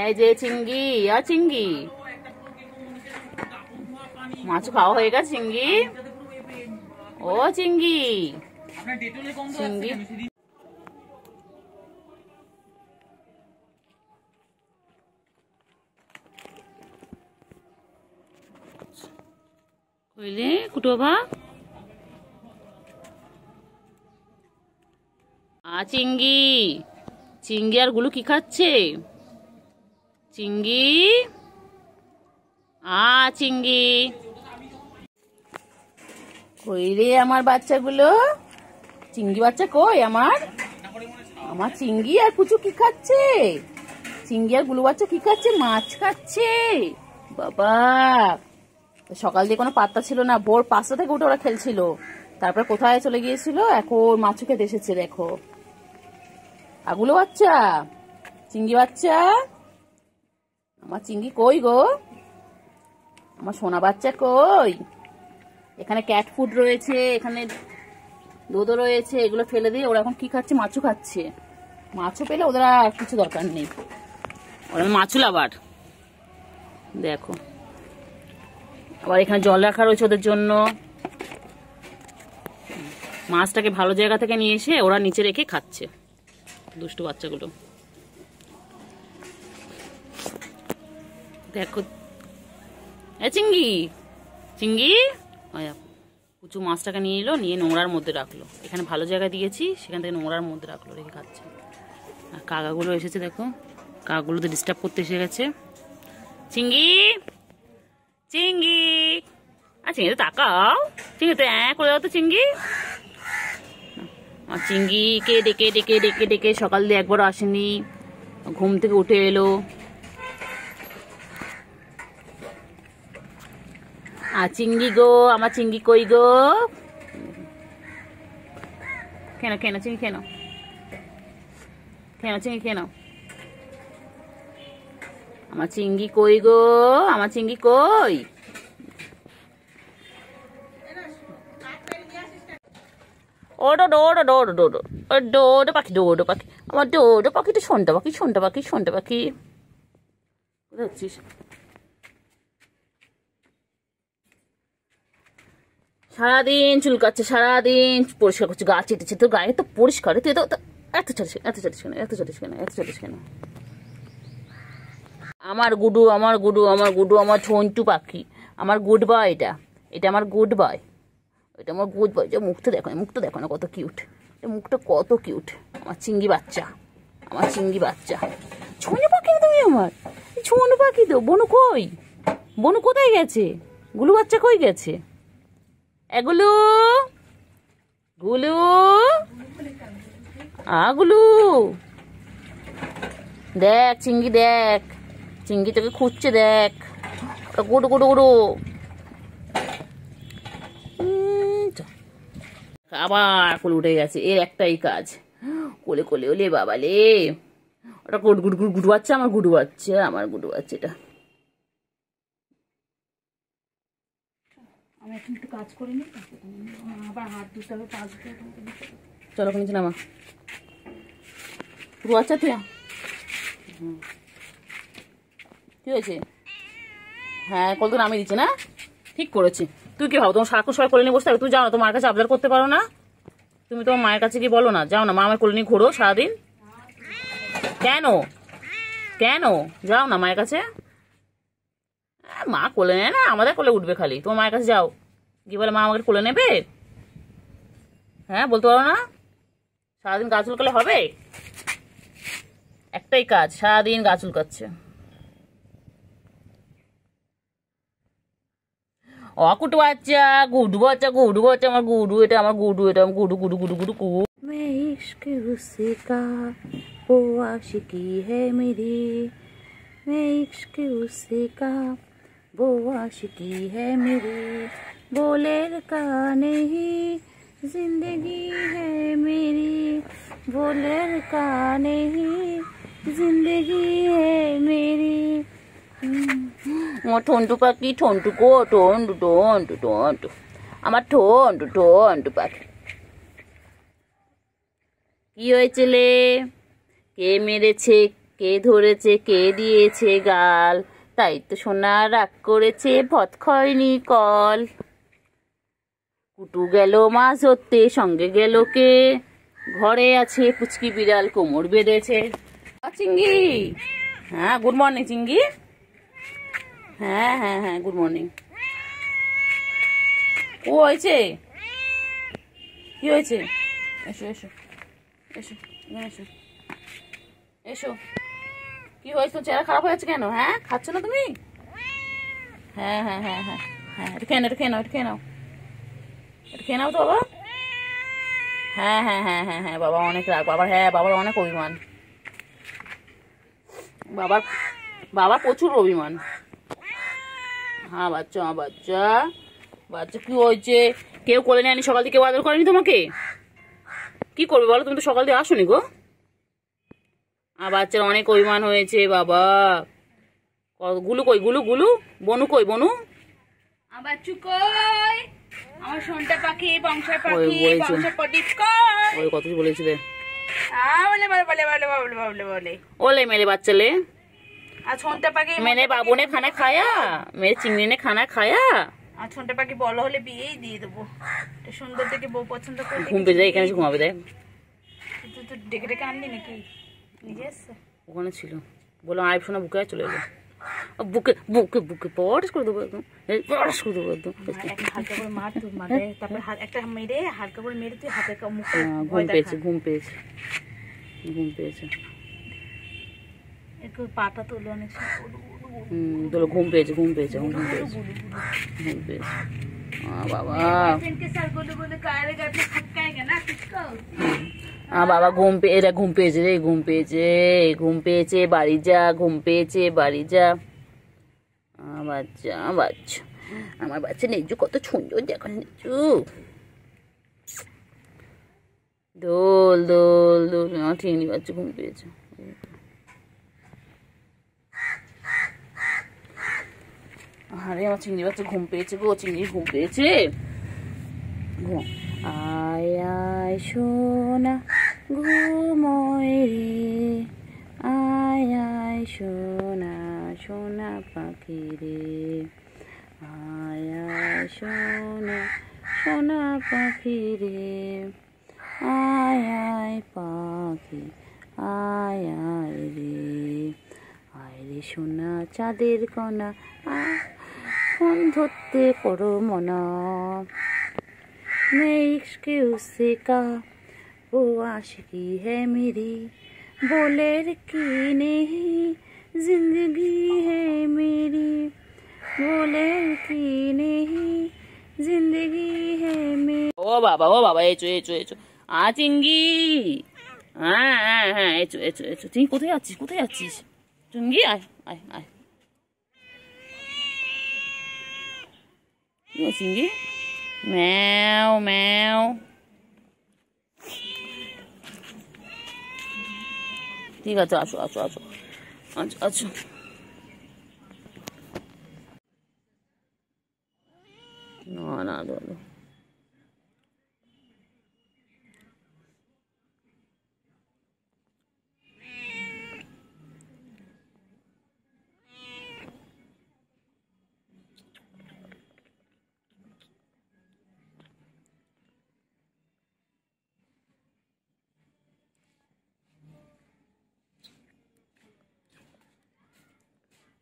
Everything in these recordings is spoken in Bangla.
এই যে চিংড়ি, চিংড়ি মাছ খাওয়া হয়ে গেছে। চিংড়ি, ও চিংড়ি, চিংড়ি কইলে কুটু বাবা। চিংড়ি, চিংড়ি আর গুলু কি খাচ্ছে? চিংড়ি, চিংড়ি কই রে আমার বাচ্চাগুলো? চিংড়ি বাচ্চা কই আমার? আমার চিংড়ি আর কুচু কি খাচ্ছে? চিংড়ি আর গুলু বাচ্চা কি খাচ্ছে? মাছ খাচ্ছে। বাবা, সকাল দিয়ে কোনো পাত্তা ছিল না, ভোর 5টা থেকে উঠে ওরা খেলছিল, তারপর কোথায় চলে গিয়েছিল, এখন মাছ খেতে এসেছে। দেখো আগুলো বাচ্চা, চিংড়ি বাচ্চা, আমার চিংড়ি কই গো? আমার সোনা বাচ্চা কই? এখানে ক্যাট ফুড রয়েছে, এখানে দুধও রয়েছে, এগুলো ফেলে দিয়ে ওরা এখন কি খাচ্ছে? মাছও খাচ্ছে। মাছও পেলে ওদের আর কিছু দরকার নেই, ওরা মাছও লাভার। দেখো আবার এখানে জল রাখা রয়েছে ওদের জন্য। মাছটাকে ভালো জায়গা থেকে নিয়ে এসে ওরা নিচে রেখে খাচ্ছে, দুষ্টু বাচ্চাগুলো। দেখো চিংড়ি, চিংড়ি কুচু মাছটাকে নিয়ে এলো, নিয়ে নোংরার মধ্যে রাখলো। এখানে ভালো জায়গা দিয়েছি, সেখান থেকে নোংরার মধ্যে রাখলো, রেখে খাচ্ছে। আর কাকাগুলো এসেছে, দেখো কাকাগুলোতে ডিস্টার্ব করতে এসে গেছে। চিংড়ি, চিংড়ি, চিংড়িতে তাকাও, চিংড়িতে করে দাও তো চিংড়ি। আর চিংড়িকে ডেকে ডেকে ডেকে ডেকে সকাল দিয়ে একবারও আসেনি, ঘুম থেকে উঠে এলো। আর চিংড়ি গো, আমার চিংড়ি কই গো? কেন কেন চিংড়ি কেন কেন চিংড়ি কেন? আমার চিংড়ি কই গো? আমার চিংড়ি কই? ও ডোডো ডোডো ডোডো ডোডো পাখি, ডোডো পাখি, আমার ডোডো পাখিটা, শোনটা পাখি, শোনটা পাখি, শোনটা পাখি। কোথায় হচ্ছিস? সারাদিন চুলকাচ্ছে, সারাদিন পরিষ্কার করছে, গা চেটেছে, তো গায়ে তো পরিষ্কার, তুই তো এত চাটিস, এত চাটিস কেন, এত চাটিস কেন, এত চাটিস কেন? আমার গুডু, আমার গুডু, আমার গুডু, আমার ঝন্টু পাখি, আমার গুড বয়। এটা এটা আমার গুড বয়, এটা আমার গুড বয়। যে মুখটা দেখো, মুখটা দেখো না কত কিউট, মুখটা কত কিউট। আমার চিংড়ি বাচ্চা, আমার চিংড়ি বাচ্চা। ছোনো পাখি তুমি আমার, ছোনো পাখি তো। বনু কই? বনু কোথায় গেছে? গুলু বাচ্চা কই গেছে? এগুলো গুলু, গুলু দেখ, চিংড়ি দেখ, চিংড়ি তোকে খুঁজছে, দেখ গুডু গুডু গুডু। আবার কোলে উঠে গেছে, এর একটাই কাজ, কোলে কোলে। ওলে বাবা লে, ওটা গুড গুড গুড গুডু বাচ্চা, আমার গুডু বাচ্চা, আমার গুডু বাচ্চা। এটা আমি এখন একটু কাজ করে নিই, আবার হাত ধুতে হবে, পা ধুতে হবে। চলো নিচে নামা, গুডু বাচ্চা তুই। কি হয়েছে? হ্যাঁ, কল তো নামিয়ে দিচ্ছে না, ঠিক করেছি। তুই কি ভাবো তোমার সারাক্ষণ সবাই কোলে নিয়ে বসতে হবে? তুই যাও না, তোমার কাছে আবদার করতে পারো না? তুমি তোমার মায়ের কাছে কি বলো না? যাও না, মা আমার কোলে নিয়ে ঘোরো সারাদিন। কেন কেন যাও না মায়ের কাছে? মা কোলে নেয় না, আমাদের কোলে উঠবে খালি। তোমার মায়ের কাছে যাও, কি বলে মা আমাকে কোলে নেবে? হ্যাঁ, বলতে পারো না? সারাদিন গা চুলকালে হবে? একটাই কাজ, সারাদিন গা চুলকাচ্ছে। অকুটু বাচ্চা, গুডু বাচ্চা, গুডু বাচ্চা, আমার গুডু, এটা আমার গুডু, এটা আমার গুডু গুডু গুডু গুডু কু। मैं इश्क उसका वो आशिकी है मेरी, मैं इश्क उसका वो आशिकी है मेरी, बोलेर का नहीं जिंदगी है मेरी, बोलेर का नहीं जिंदगी है मेरी। আমার ঠন্টু পাখি, ঠন্টু গো, টন্টু টন্টু টন্টু, আমার ঠন্টু ঠন্টু পাখি। কি হয়েছিল? কে মেরেছে? কে ধরেছে, কে দিয়েছে গাল, তাই তো সোনা রাগ করেছে, ভদ খয়নি কল। কুটু গেল মাছ ধরতে, সঙ্গে গেল কে, ঘরে আছে পুচকি বিড়াল, কোমর বেঁধেছে। চিঙ্গি, হ্যাঁ গুড মর্নিং চিঙ্গি। হ্যাঁ হ্যাঁ হ্যাঁ গুড মর্নিং। ও হয়েছে, কি হয়েছে? এসো এসো এসো এসো এসো। কি হয়েছে? চেহারা খারাপ হয়েছে কেন? হ্যাঁ খাচ্ছ না তুমি? হ্যাঁ হ্যাঁ হ্যাঁ হ্যাঁ হ্যাঁ, এটা খেয়ে নাও, এটা খেয়ে নাও, এটা খেয়ে নাও, এটা খেয়ে নাও তো বাবা। হ্যাঁ হ্যাঁ হ্যাঁ হ্যাঁ হ্যাঁ, বাবা অনেক রাগ বাবার, হ্যাঁ বাবার অনেক অভিমান, বাবার বাবার প্রচুর অভিমান। হ্যাঁ বাচ্চা, বাচ্চা বাচ্চা কি হয়েছে? কেউ কোলে নেয়নি সকাল থেকে, কেউ আদর করেনি তোমাকে? কি করবে বলো, তুমি তো সকাল থেকে আসোনি গো। বাচ্চার অনেক অভিমান হয়েছে বাবা। গুলু কই, গুলু গুলু, বনু কই, বনু আবার চুকই আমার সোনটা পাখি, বংশের পাখি, বংশের প্রদীপ কই। ওই কত কি বলেছিলে? বলে বলে বলে বলে বলে বলে বলে ওলে মেরে বাচ্চালে, আর সোনটা পাখি मैंने बाबू ने खाना खाया, मेरे चिंगड़ी ने खाना खाया। আর সোনটা পাখি বড় হলে বিয়েই দিয়ে দেবো। সুন্দর দেখে বউ পছন্দ করে ঘুম পেয়ে যায়, এখানে ঘুমাবে দেয়। তুই তো ডেকে ডেকে আনলি নাকি নিজে এসছে? ওখানে ছিল, বললো আয় শোনা, বুকে চলে এলো। বুকে বুকে বুকে পড়াশ করে দেবো একদম, পড়াশ করে দেবো একদম। হালকা করে মার, তুই মারে, তারপর একটা মেরে হালকা করে মেরে তুই হাতের মুখে। ঘুম পেয়েছে, ঘুম পেয়েছে, ঘুম পেয়েছে। একটু পাটা তোলো অনেক তোলো, ঘুম পেয়েছে, ঘুম পেয়েছে, ঘুম পেয়েছে, ঘুম পেয়েছে। বাবা বাবা ঘুম পেয়ে, এরা ঘুম পেয়েছে রে, ঘুম পেয়েছে, ঘুম পেয়েছে, বাড়ি যা, ঘুম পেয়েছে, বাড়ি যা। বাচ্চা বাচ্চা, আমার বাচ্চা নেজু কত সুন্দর দেখো, নেজু দোল দোল দোল। আমার ঠিকনি বাচ্চা ঘুম পেয়েছে। আরে আমার চিংড়ি বাচ্চা ঘুম পেয়েছে গো, চিংড়ি ঘুম পেয়েছে। আয় আয় সোনা ঘুমোয় রে, আয় আয় সোনা সোনা পাখি রে, আয় আয় সোনা সোনা পাখি রে, আয় আয় পাখি আয় আয় রে, আয় রে সোনা চাঁদের কণা, ফোন ধরতে করো মনা, मैं इश्क उससे का वो आशिकी है मेरी, बोले की नहीं जिंदगी है मेरी, बोले की नहीं जिंदगी है मेरी। ओ बाबा एचो एचो एचो चिंगी, হ্যাঁ হ্যাঁ হ্যাঁ এচো এচো এচো। চিঙ্গি কোথায় যাচ্ছিস, কোথায় যাচ্ছিস চিঙ্গি? আয় আয় আয়। চিঙ্গি ম্যাও ম্যাও। ঠিক আছে, আসো আসো আসো, আচ্ছা আচ্ছা। না না দাদা,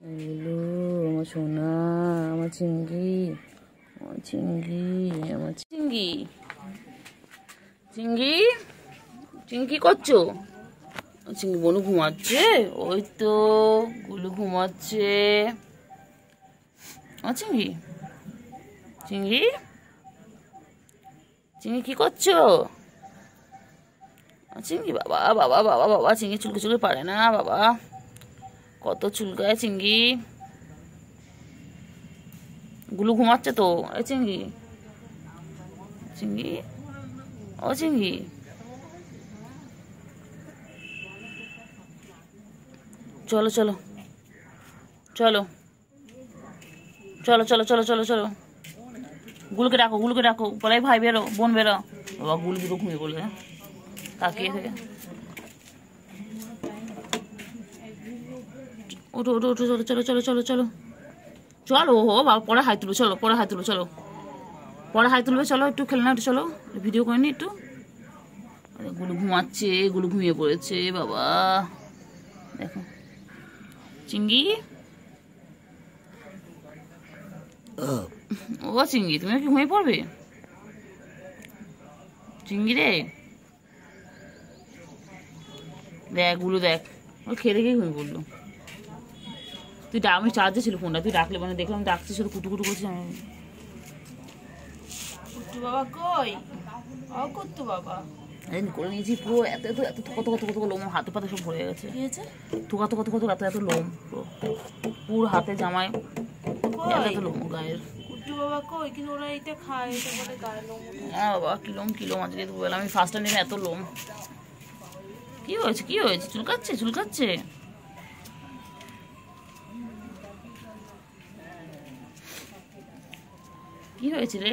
এলো আমার সোনা, আমার চিংড়ি, আমার চিংড়ি, আমার চিংড়ি। চিংড়ি চিংড়ি করছো? চিংড়ি বনু ঘুমাচ্ছে, ওই তো গুলু ঘুমাচ্ছে। আমার চিংড়ি, চিংড়ি চিংড়ি কি করছো? চিংড়ি বাবা বাবা বাবা বাবা, চিংড়ি চুলকে চুলকে পারে না বাবা, কত চুলকায় চিংড়ি। গুলু ঘুমাচ্ছে তো, এই চিংড়ি, চিংড়ি ও চিংড়ি, চলো চলো চলো চলো চলো চলো চলো চলো। গুলুকে ডাকো, গুলুকে ডাকো, বলাই ভাই বেরো, বোন বেরো। বাবা গুলু দুটো ঘুমিয়ে পড়লে তাকিয়ে থেকে। ওঠো ওঠো ওঠো, চলো চলো চলো চলো চলো চলো। ও বাবা, পরে হাই তুলো, চলো পরে হাই তুলো, চলো পরে হাই তুলবে, চলো একটু খেলনা, একটু চলো ভিডিও করে নি একটু। গুলু ঘুমাচ্ছে, গুলু ঘুমিয়ে পড়েছে বাবা। দেখো চিঙ্গি, ও চিঙ্গি তুমি কি ঘুমিয়ে পড়বে? চিঙ্গি রে, দেখ গুলো দেখ, ও খেয়ে দেখেই ঘুমিয়ে পড়লো। তুই আমি চার্জে ছিল ফোনটা, তুই ডাকলে মানে দেখলাম ডাকছিস, শুধু কুটু কুটু করছিস। আমি কুট্টু বাবা কই? ও কুট্টু বাবা করে নিয়েছি পুরো, এত এত এত কত কত কত লোম, হাতে পাতে সব ভরে গেছে। কি হয়েছে? থুকা তো কত কত এত এত লোম, পুরো হাতে জামায় এত এত লোম গায়ের। কুট্টু বাবা কই? কিন্তু ওরা এটা খায়, এটা বলে গায়ে লোম। হ্যাঁ বাবা, কিলোম কিলোম আজকে দুবেলা আমি ফার্স্ট টাইম এত লোম। কি হয়েছে কি হয়েছে? চুলকাচ্ছে চুলকাচ্ছে? কি হয়েছে রে?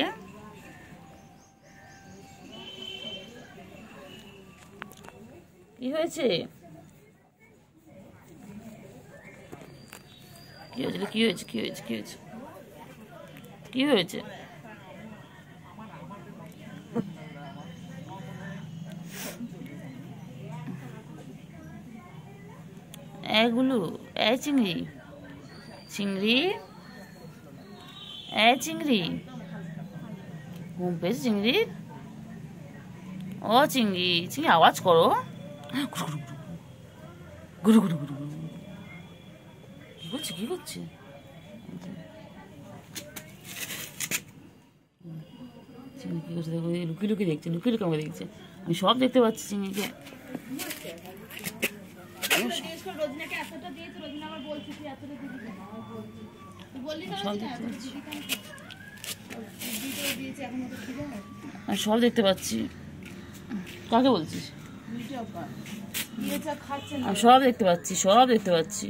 কি হয়েছে? কি হয়েছে কি হয়েছে কি হয়েছে কি হয়েছে কি হয়েছে? এগুলো এ চিংড়ি, চিংড়ি এ চিংড়ি, ঘুম পেয়েছে চিংড়ি? ও চিংড়ি, চিংড়ি আওয়াজ করো, গুরু গুরু গুরু গুরু। কি করছে কি করছে? চিংড়ি কি করছে দেখো, লুকিয়ে লুকিয়ে দেখছে, লুকিয়ে লুকিয়ে আমাকে দেখছে। আমি সব দেখতে পাচ্ছি চিংড়িকে। আমি সব দেখতে পাচ্ছি। কাকে বলছিস? আমি সব দেখতে পাচ্ছি, সব দেখতে পাচ্ছি।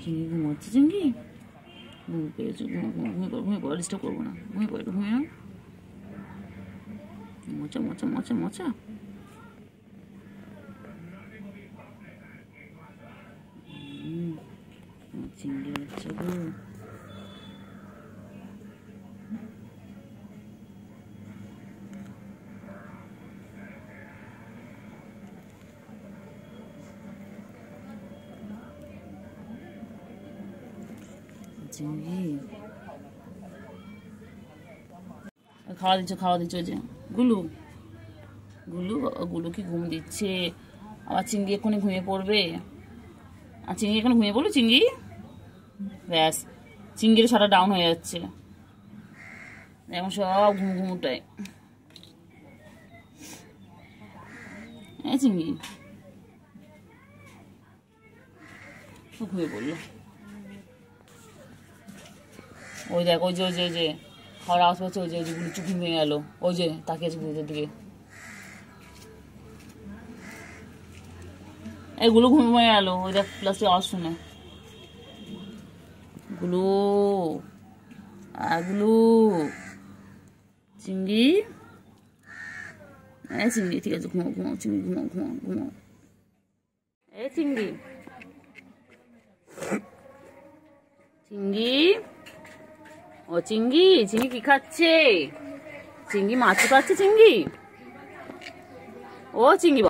চিংড়ি ঘুমাচ্ছে, চিংড়ি ঘুম পেয়েছে, ঘুমিয়ে পড়া ডিস্টার্ব করবো না, ঘুমিয়ে পড়ে ঘুমিয়ে না, মোচা মোচা মোচা মোচা। চিংড়ি বাচ্চা গো, চিংড়ি খাওয়া দিচ্ছে খাওয়া দিচ্ছে। ওই যে গুলু, গুলু গুলু কি ঘুম দিচ্ছে? আবার চিংড়ি এক্ষুনি ঘুমিয়ে পড়বে। আর চিংড়ি এখন ঘুমিয়ে পড়লো চিংড়ি, ব্যাস চিংড়ির সারা ডাউন হয়ে যাচ্ছে এখন, সব ঘুম ঘুমুটায়। হ্যাঁ চিংড়ি ঘুমিয়ে পড়লো। ওই দেখ, ওই যে ওই যে ওই যে খাওয়ার আওয়াজ পাচ্ছে, ওই যে ওই যে গুলো চুপ ঘুমিয়ে গেল, ওই যে তাকিয়েছে গুলোদের দিকে। এগুলো ঘুমিয়ে গেল, ওই দেখ প্লাস্টিক আওয়াজ শুনে। গুলো গুলো চিংড়ি, হ্যাঁ চিংড়ি ঠিক আছে, ঘুমাও ঘুমাও চিংড়ি, ঘুমাও ঘুমাও ঘুমাও। এ চিংড়ি, চিংড়ি ও চিংড়ি, চিংড়ি কি খাচ্ছে? চিংড়ি মাছ খাচ্ছে চিংড়ি, ও চিংড়ি।